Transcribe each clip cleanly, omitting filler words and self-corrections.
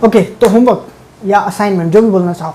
Okay, तो homework या assignment जो भी बोलना चाहो,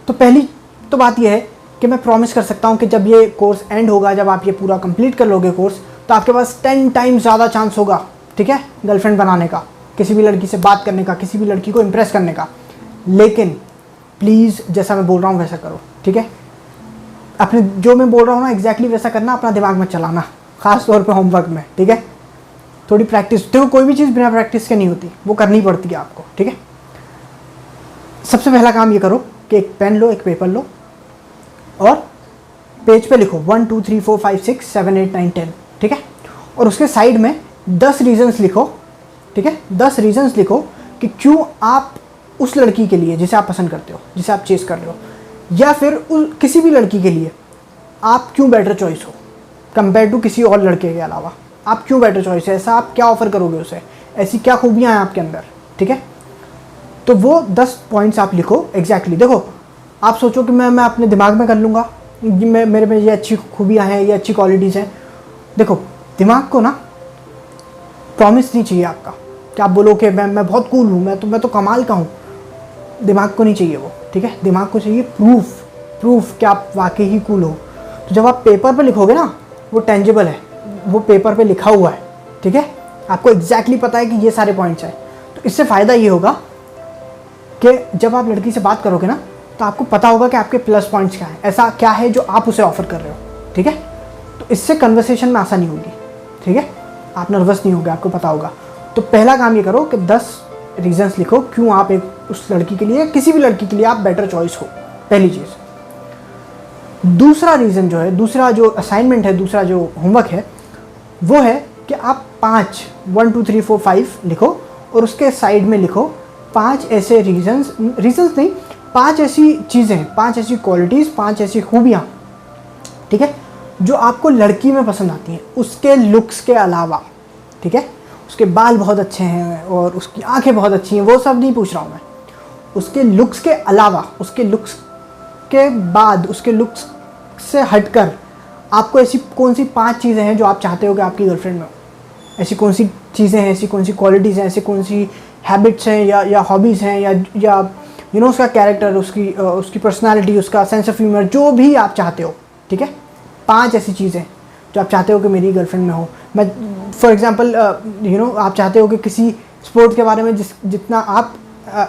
तो पहली तो बात यह है कि मैं प्रॉमिस कर सकता हूँ कि जब ये कोर्स एंड होगा, जब आप ये पूरा कंप्लीट कर लोगे कोर्स, तो आपके पास 10 टाइम्स ज़्यादा चांस होगा, ठीक है, गर्लफ्रेंड बनाने का, किसी भी लड़की से बात करने का, किसी भी लड़की को इम्प्रेस करने का। लेकिन प्लीज़ जैसा मैं बोल रहा हूँ वैसा करो, ठीक है। अपने जो मैं बोल रहा हूँ ना एग्जैक्टली वैसा करना, अपना दिमाग में चलाना, ख़ास तौर पे होमवर्क में, ठीक है। थोड़ी प्रैक्टिस, देखो कोई भी चीज़ बिना प्रैक्टिस के नहीं होती, वो करनी पड़ती है आपको, ठीक है। सबसे पहला काम ये करो कि एक पेन लो, एक पेपर लो और पेज पे लिखो 1 2 3 4 5 6 7 8 9 10, ठीक है। और उसके साइड में 10 रीजंस लिखो, ठीक है। 10 रीजंस लिखो कि क्यों आप उस लड़की के लिए जिसे आप पसंद करते हो, जिसे आप चेस कर रहे हो, या फिर किसी भी लड़की के लिए आप क्यों बेटर चॉइस हो कंपेयर टू किसी और लड़के के अलावा। आप क्यों बेटर चॉइस है, ऐसा आप क्या ऑफर करोगे उसे, ऐसी क्या खूबियाँ हैं आपके अंदर, ठीक है। तो वो 10 पॉइंट्स आप लिखो एग्जैक्टली। देखो आप सोचो कि मैं अपने दिमाग में कर लूँगा, मेरे में ये अच्छी खूबियाँ हैं, ये अच्छी क्वालिटीज़ हैं। देखो दिमाग को ना प्रॉमिस नहीं चाहिए आपका कि आप बोलो कि मैं बहुत कूल हूँ, मैं तो कमाल का हूँ। दिमाग को नहीं चाहिए वो, ठीक है। दिमाग को चाहिए प्रूफ कि आप वाकई ही कूल हो। तो जब आप पेपर पे लिखोगे ना, वो टेंजिबल है, वो पेपर पे लिखा हुआ है, ठीक है। आपको एग्जैक्टली पता है कि ये सारे पॉइंट्स हैं। तो इससे फ़ायदा ये होगा कि जब आप लड़की से बात करोगे ना, तो आपको पता होगा कि आपके प्लस पॉइंट्स क्या हैं, ऐसा क्या है जो आप उसे ऑफर कर रहे हो, ठीक है। तो इससे कन्वर्सेशन में आसानी होगी, ठीक है। आप नर्वस नहीं होगे, आपको पता होगा। तो पहला काम ये करो कि 10 रीजंस लिखो क्यों आप एक उस लड़की के लिए, किसी भी लड़की के लिए आप बेटर चॉइस हो, पहली चीज़। दूसरा रीज़न जो है, दूसरा जो असाइनमेंट है, दूसरा जो होमवर्क है, वो है कि आप 1 2 3 4 5 लिखो और उसके साइड में लिखो 5 ऐसे रीजंस नहीं, 5 ऐसी चीज़ें, 5 ऐसी क्वालिटीज़, 5 ऐसी खूबियाँ, ठीक है, जो आपको लड़की में पसंद आती हैं उसके लुक्स के अलावा, ठीक है। उसके बाल बहुत अच्छे हैं और उसकी आंखें बहुत अच्छी हैं, वो सब नहीं पूछ रहा हूँ मैं। उसके लुक्स के अलावा, उसके लुक्स के बाद, उसके लुक्स से हटकर आपको ऐसी कौन सी 5 चीज़ें हैं जो आप चाहते हो कि आपकी गर्लफ्रेंड में हो। ऐसी कौन सी चीज़ें हैं, ऐसी कौन सी क्वालिटीज़ हैं, ऐसी कौन सी हैबिट्स हैं या हॉबीज़ हैं, या उसका कैरेक्टर, उसकी पर्सनालिटी, उसका सेंस ऑफ ह्यूमर, जो भी आप चाहते हो, ठीक है। 5 ऐसी चीज़ें जो आप चाहते हो कि मेरी गर्लफ्रेंड में हो। मैं फॉर एग्जांपल आप चाहते हो कि किसी स्पोर्ट के बारे में जितना आप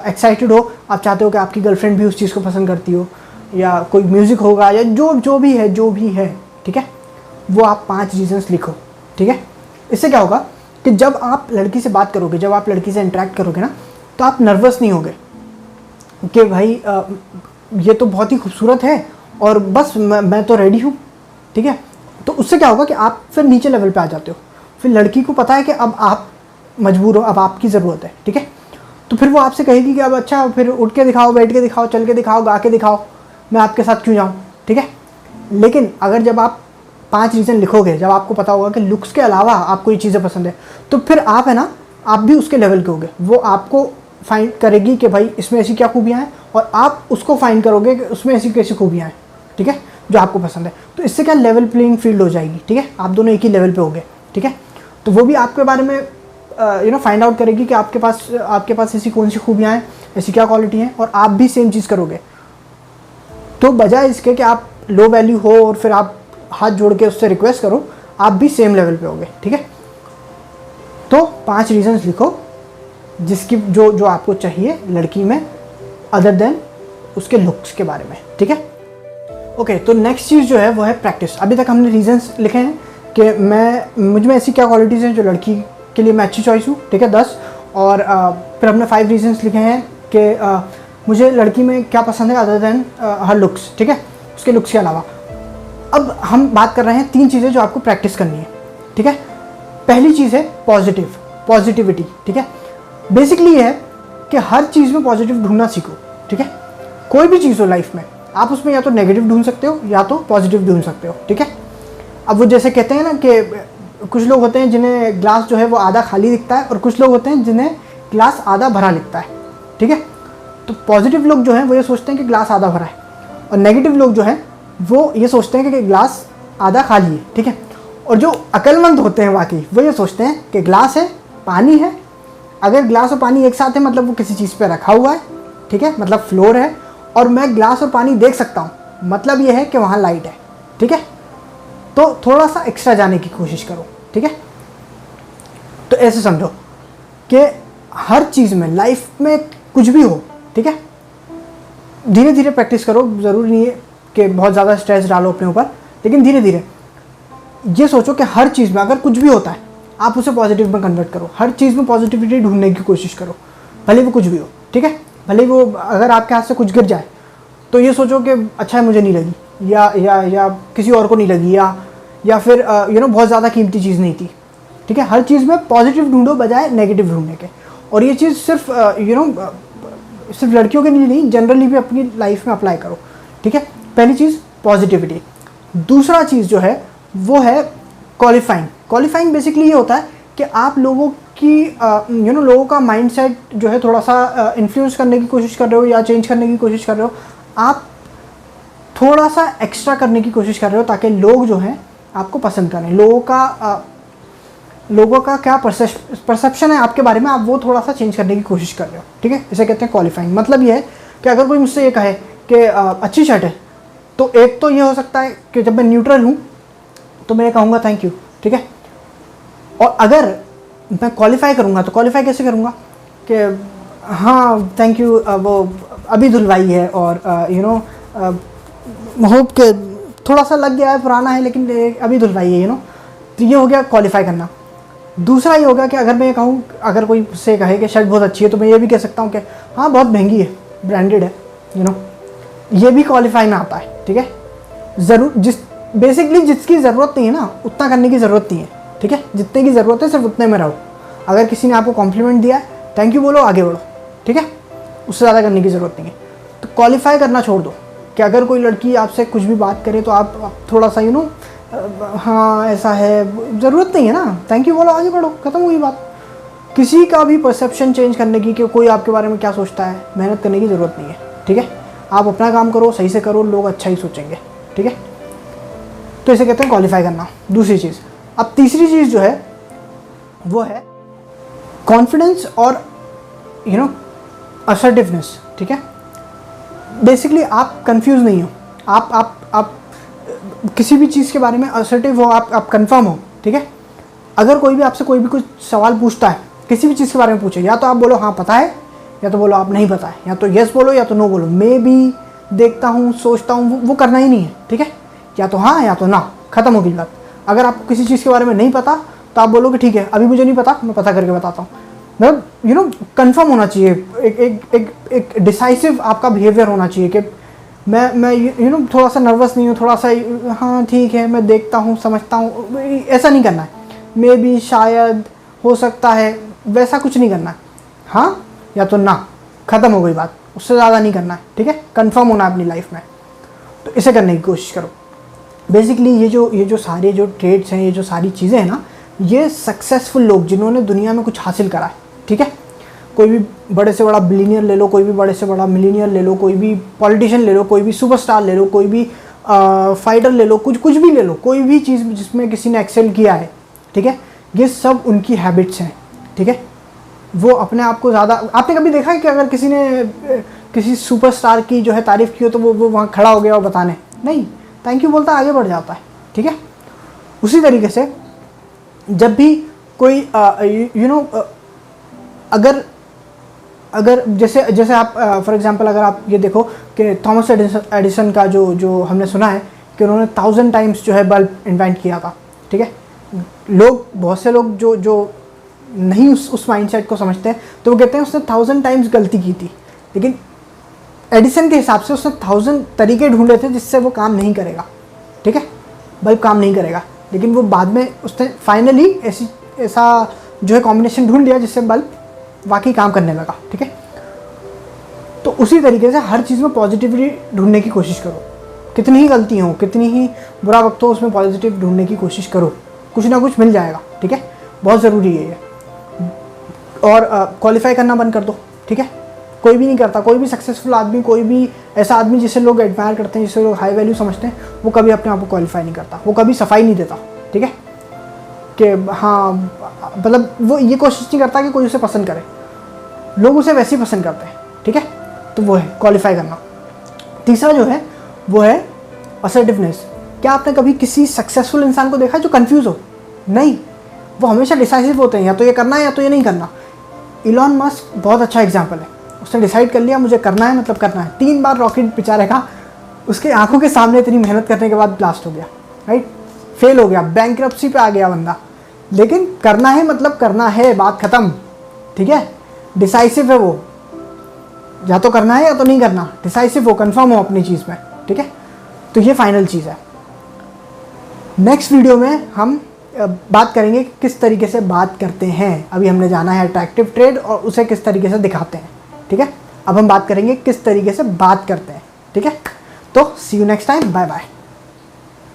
एक्साइटेड हो, आप चाहते हो कि आपकी गर्लफ्रेंड भी उस चीज़ को पसंद करती हो, या कोई म्यूज़िक होगा, या जो भी है, ठीक है। वो आप 5 रीजंस लिखो, ठीक है। इससे क्या होगा कि जब आप लड़की से बात करोगे, जब आप लड़की से इंटरेक्ट करोगे ना, तो आप नर्वस नहीं होगे कि भाई ये तो बहुत ही खूबसूरत है और बस मैं तो रेडी हूँ, ठीक है। तो उससे क्या होगा कि आप फिर नीचे लेवल पे आ जाते हो। फिर लड़की को पता है कि अब आप मजबूर हो, अब आपकी ज़रूरत है, ठीक है। तो फिर वो आपसे कहेगी कि अब अच्छा, फिर उठ के दिखाओ, बैठ के दिखाओ, चल के दिखाओ, गा के दिखाओ, मैं आपके साथ क्यों जाऊँ, ठीक है। लेकिन अगर जब आप 5 रीज़न लिखोगे, जब आपको पता होगा कि लुक्स के अलावा आपको ये चीज़ें पसंद है, तो फिर आप है ना, आप भी उसके लेवल के होगे। वो आपको फाइंड करेगी कि भाई इसमें ऐसी क्या खूबियाँ हैं, और आप उसको फाइंड करोगे कि उसमें ऐसी कैसी खूबियाँ हैं, ठीक है, जो आपको पसंद है। तो इससे क्या लेवल प्लेइंग फील्ड हो जाएगी, ठीक है। आप दोनों एक ही लेवल पे होगे, ठीक है। तो वो भी आपके बारे में फाइंड आउट करेगी कि आपके पास ऐसी कौन सी खूबियाँ हैं, ऐसी क्या क्वालिटी हैं, और आप भी सेम चीज़ करोगे। तो बजाय इसके कि आप लो वैल्यू हो और फिर आप हाथ जोड़ के उससे रिक्वेस्ट करो, आप भी सेम लेवल पे होगे, ठीक है। तो 5 रीजंस लिखो जिसकी जो आपको चाहिए लड़की में, अदर देन उसके लुक्स के बारे में, ठीक है। ओके, तो नेक्स्ट चीज़ जो है वो है प्रैक्टिस। अभी तक हमने रीजंस लिखे हैं कि मुझ में ऐसी क्या क्वालिटीज़ हैं जो लड़की के लिए मैं अच्छी चॉइस हूँ, ठीक है, 10। और फिर हमने 5 रीजंस लिखे हैं कि मुझे लड़की में क्या पसंद है अदर देन हर लुक्स, ठीक है, उसके लुक्स के अलावा। अब हम बात कर रहे हैं 3 चीज़ें जो आपको प्रैक्टिस करनी है, ठीक है। पहली चीज़ है पॉजिटिविटी, ठीक है। बेसिकली ये है कि हर चीज़ में पॉजिटिव ढूंढना सीखो, ठीक है। कोई भी चीज़ हो लाइफ में, आप उसमें या तो नेगेटिव ढूंढ सकते हो या तो पॉजिटिव ढूंढ सकते हो, ठीक है। अब वो जैसे कहते हैं ना कि कुछ लोग होते हैं जिन्हें ग्लास जो है वो आधा खाली दिखता है, और कुछ लोग होते हैं जिन्हें ग्लास आधा भरा दिखता है, ठीक है। तो पॉजिटिव लोग जो हैं वो ये सोचते हैं कि ग्लास आधा भरा है, और नेगेटिव लोग जो हैं वो ये सोचते हैं कि ग्लास आधा खाली है, ठीक है। और जो अक्लमंद होते हैं वाकई, वो ये सोचते हैं कि ग्लास है, पानी है, अगर ग्लास और पानी एक साथ है मतलब वो किसी चीज़ पे रखा हुआ है, ठीक है, मतलब फ्लोर है, और मैं ग्लास और पानी देख सकता हूँ, मतलब ये है कि वहाँ लाइट है, ठीक है। तो थोड़ा सा एक्स्ट्रा जाने की कोशिश करो, ठीक है। तो ऐसे समझो कि हर चीज़ में, लाइफ में कुछ भी हो, ठीक है, धीरे धीरे प्रैक्टिस करो। ज़रूरी नहीं है कि बहुत ज़्यादा स्ट्रेस डालो अपने ऊपर, लेकिन धीरे धीरे ये सोचो कि हर चीज़ में अगर कुछ भी होता है आप उसे पॉजिटिव में कन्वर्ट करो। हर चीज़ में पॉजिटिविटी ढूंढने की कोशिश करो, भले वो कुछ भी हो, ठीक है। भले वो अगर आपके हाथ से कुछ गिर जाए तो ये सोचो कि अच्छा है मुझे नहीं लगी, या किसी और को नहीं लगी, या फिर बहुत ज़्यादा कीमती चीज़ नहीं थी, ठीक है। हर चीज़ में पॉजिटिव ढूंढो बजाय नेगेटिव ढूंढने के। और ये चीज़ सिर्फ सिर्फ लड़कियों के लिए नहीं, जनरली भी अपनी लाइफ में अप्लाई करो, ठीक है। पहली चीज़ पॉजिटिविटी। दूसरा चीज़ जो है वो है क्वालिफाइंग। क्वालिफाइंग बेसिकली ये होता है कि आप लोगों की लोगों का माइंडसेट जो है थोड़ा सा इन्फ्लुएंस करने की कोशिश कर रहे हो या चेंज करने की कोशिश कर रहे हो। आप थोड़ा सा एक्स्ट्रा करने की कोशिश कर रहे हो ताकि लोग जो हैं आपको पसंद करें। लोगों का क्या परसेप्शन है आपके बारे में, आप वो थोड़ा सा चेंज करने की कोशिश कर रहे हो, ठीक है। इसे कहते हैं क्वालिफाइंग। मतलब ये है कि अगर कोई मुझसे ये कहे कि अच्छी शर्ट है, तो एक तो ये हो सकता है कि जब मैं न्यूट्रल हूँ तो मैं कहूँगा थैंक यू, ठीक है। और अगर मैं क्वालिफाई करूँगा तो क्वालिफाई कैसे करूँगा कि हाँ थैंक यू, वो अभी धुलवाई है, और होप के थोड़ा सा लग गया है, पुराना है लेकिन अभी धुलवाई है, तो ये हो गया क्वालिफाई करना। दूसरा ये होगा कि अगर मैं कहूँ, अगर कोई से कहे कि शर्ट बहुत अच्छी है, तो मैं ये भी कह सकता हूँ कि हाँ बहुत महंगी है, ब्रांडेड है, ये भी क्वालिफाई में आता है, ठीक है। बेसिकली जिसकी ज़रूरत नहीं है ना उतना करने की ज़रूरत नहीं है, ठीक है। जितने की ज़रूरत है सिर्फ उतने में रहो। अगर किसी ने आपको कॉम्प्लीमेंट दिया है, थैंक यू बोलो, आगे बढ़ो, ठीक है। उससे ज़्यादा करने की ज़रूरत नहीं है। तो क्वालिफाई करना छोड़ दो कि अगर कोई लड़की आपसे कुछ भी बात करे तो आप थोड़ा सा हाँ ऐसा है, ज़रूरत नहीं है ना, थैंक यू बोलो, आगे बढ़ो, ख़त्म हुई बात। किसी का भी परसेप्शन चेंज करने की कि कोई आपके बारे में क्या सोचता है, मेहनत करने की ज़रूरत नहीं है, ठीक है। आप अपना काम करो, सही से करो, लोग अच्छा ही सोचेंगे, ठीक है। तो इसे कहते हैं क्वालिफाई करना, दूसरी चीज़। अब तीसरी चीज़ जो है वो है कॉन्फिडेंस और असर्टिवनेस, ठीक है। बेसिकली आप कंफ्यूज नहीं हो, आप किसी भी चीज़ के बारे में असर्टिव हो, आप कंफर्म हो, ठीक है। अगर कोई भी आपसे कोई भी कुछ सवाल पूछता है, किसी भी चीज़ के बारे में पूछे, या तो आप बोलो हाँ पता है, या तो बोलो आप नहीं पता है, या तो यस बोलो या तो नो बोलो। मैं भी देखता हूँ, सोचता हूँ, वो करना ही नहीं है, ठीक है। या तो हाँ या तो ना, ख़त्म हो गई बात। अगर आपको किसी चीज़ के बारे में नहीं पता तो आप बोलोगे ठीक है अभी मुझे नहीं पता, मैं पता करके बताता हूँ। मतलब कंफर्म होना चाहिए, एक डिसाइसिव आपका बिहेवियर होना चाहिए कि मैं थोड़ा सा नर्वस नहीं हूँ, थोड़ा सा हाँ ठीक है मैं देखता हूँ समझता हूँ, ऐसा नहीं करना है। मे भी, शायद, हो सकता है, वैसा कुछ नहीं करना है। हाँ या तो ना, ख़त्म हो गई बात, उससे ज़्यादा नहीं करना है, ठीक है। कंफर्म होना है अपनी लाइफ में, तो इसे करने की कोशिश करो। बेसिकली ये जो सारे जो ट्रेड्स हैं, ये जो सारी चीज़ें हैं ना, ये सक्सेसफुल लोग जिन्होंने दुनिया में कुछ हासिल करा है, ठीक है। कोई भी बड़े से बड़ा बिलीनियर ले लो, कोई भी बड़े से बड़ा मिलीनियर ले लो, कोई भी पॉलिटिशियन ले लो, कोई भी सुपरस्टार ले लो, कोई भी फाइटर ले लो, कुछ भी ले लो, कोई भी चीज़ जिसमें किसी ने एक्सेल किया है, ठीक है। ये सब उनकी हैबिट्स हैं, ठीक है। वो अपने आप को ज़्यादा, आपने कभी देखा है कि अगर किसी ने किसी सुपरस्टार की जो है तारीफ़ की हो तो वो वहाँ खड़ा हो गया और बताने नहीं, थैंक यू बोलता आगे बढ़ जाता है, ठीक है। उसी तरीके से जब भी कोई अगर जैसे आप फॉर एग्जांपल अगर आप ये देखो कि थॉमस एडिसन का जो हमने सुना है कि उन्होंने 1000 टाइम्स जो है बल्ब इन्वेंट किया था, ठीक है। बहुत से लोग जो नहीं उस माइंडसेट को समझते हैं तो वो कहते हैं उसने 1000 टाइम्स गलती की थी, लेकिन एडिसन के हिसाब से उसने 1000 तरीके ढूंढे थे जिससे वो काम नहीं करेगा, ठीक है, बल्ब काम नहीं करेगा। लेकिन वो बाद में उसने फाइनली ऐसा जो है कॉम्बिनेशन ढूंढ लिया जिससे बल्ब वाकई काम करने लगा, ठीक है। तो उसी तरीके से हर चीज़ में पॉजिटिविटी ढूंढने की कोशिश करो। कितनी ही गलती हो, कितनी ही बुरा वक्त हो, उसमें पॉजिटिव ढूंढने की कोशिश करो, कुछ ना कुछ मिल जाएगा, ठीक है। बहुत ज़रूरी है ये। और क्वालिफाई करना बंद कर दो, ठीक है। कोई भी नहीं करता, कोई भी सक्सेसफुल आदमी, कोई भी ऐसा आदमी जिसे लोग एडमायर करते हैं, जिसे लोग हाई वैल्यू समझते हैं, वो कभी अपने आप को क्वालिफाई नहीं करता, वो कभी सफाई नहीं देता, ठीक है। कि हाँ, मतलब वो ये कोशिश नहीं करता कि कोई उसे पसंद करे, लोग उसे वैसे ही पसंद करते हैं, ठीक है। तो वो है क्वालिफाई करना। तीसरा जो है वो है असर्टिवनेस। क्या आपने कभी किसी सक्सेसफुल इंसान को देखा जो कंफ्यूज हो? नहीं, वो हमेशा डिसाइसिव होते हैं, या तो ये करना है या तो ये नहीं करना। इलॉन मस्क बहुत अच्छा एग्जाम्पल है, उसने डिसाइड कर लिया मुझे करना है, मतलब करना है। 3 बार रॉकेट बेचारे का उसके आंखों के सामने इतनी मेहनत करने के बाद ब्लास्ट हो गया, राइट, फेल हो गया, बैंकरप्सी पे आ गया बंदा, लेकिन करना है मतलब करना है, बात खत्म, ठीक है। डिसाइसिव है वो, या तो करना है या तो नहीं करना, डिसाइसिव हो, कंफर्म हो अपनी चीज़ में, ठीक है। तो ये फाइनल चीज़ है। नेक्स्ट वीडियो में हम बात करेंगे कि किस तरीके से बात करते हैं। अभी हमने जाना है अट्रैक्टिव ट्रेड और उसे किस तरीके से दिखाते हैं, ठीक है। अब हम बात करेंगे किस तरीके से बात करते हैं, ठीक है। तो see you next time, bye bye.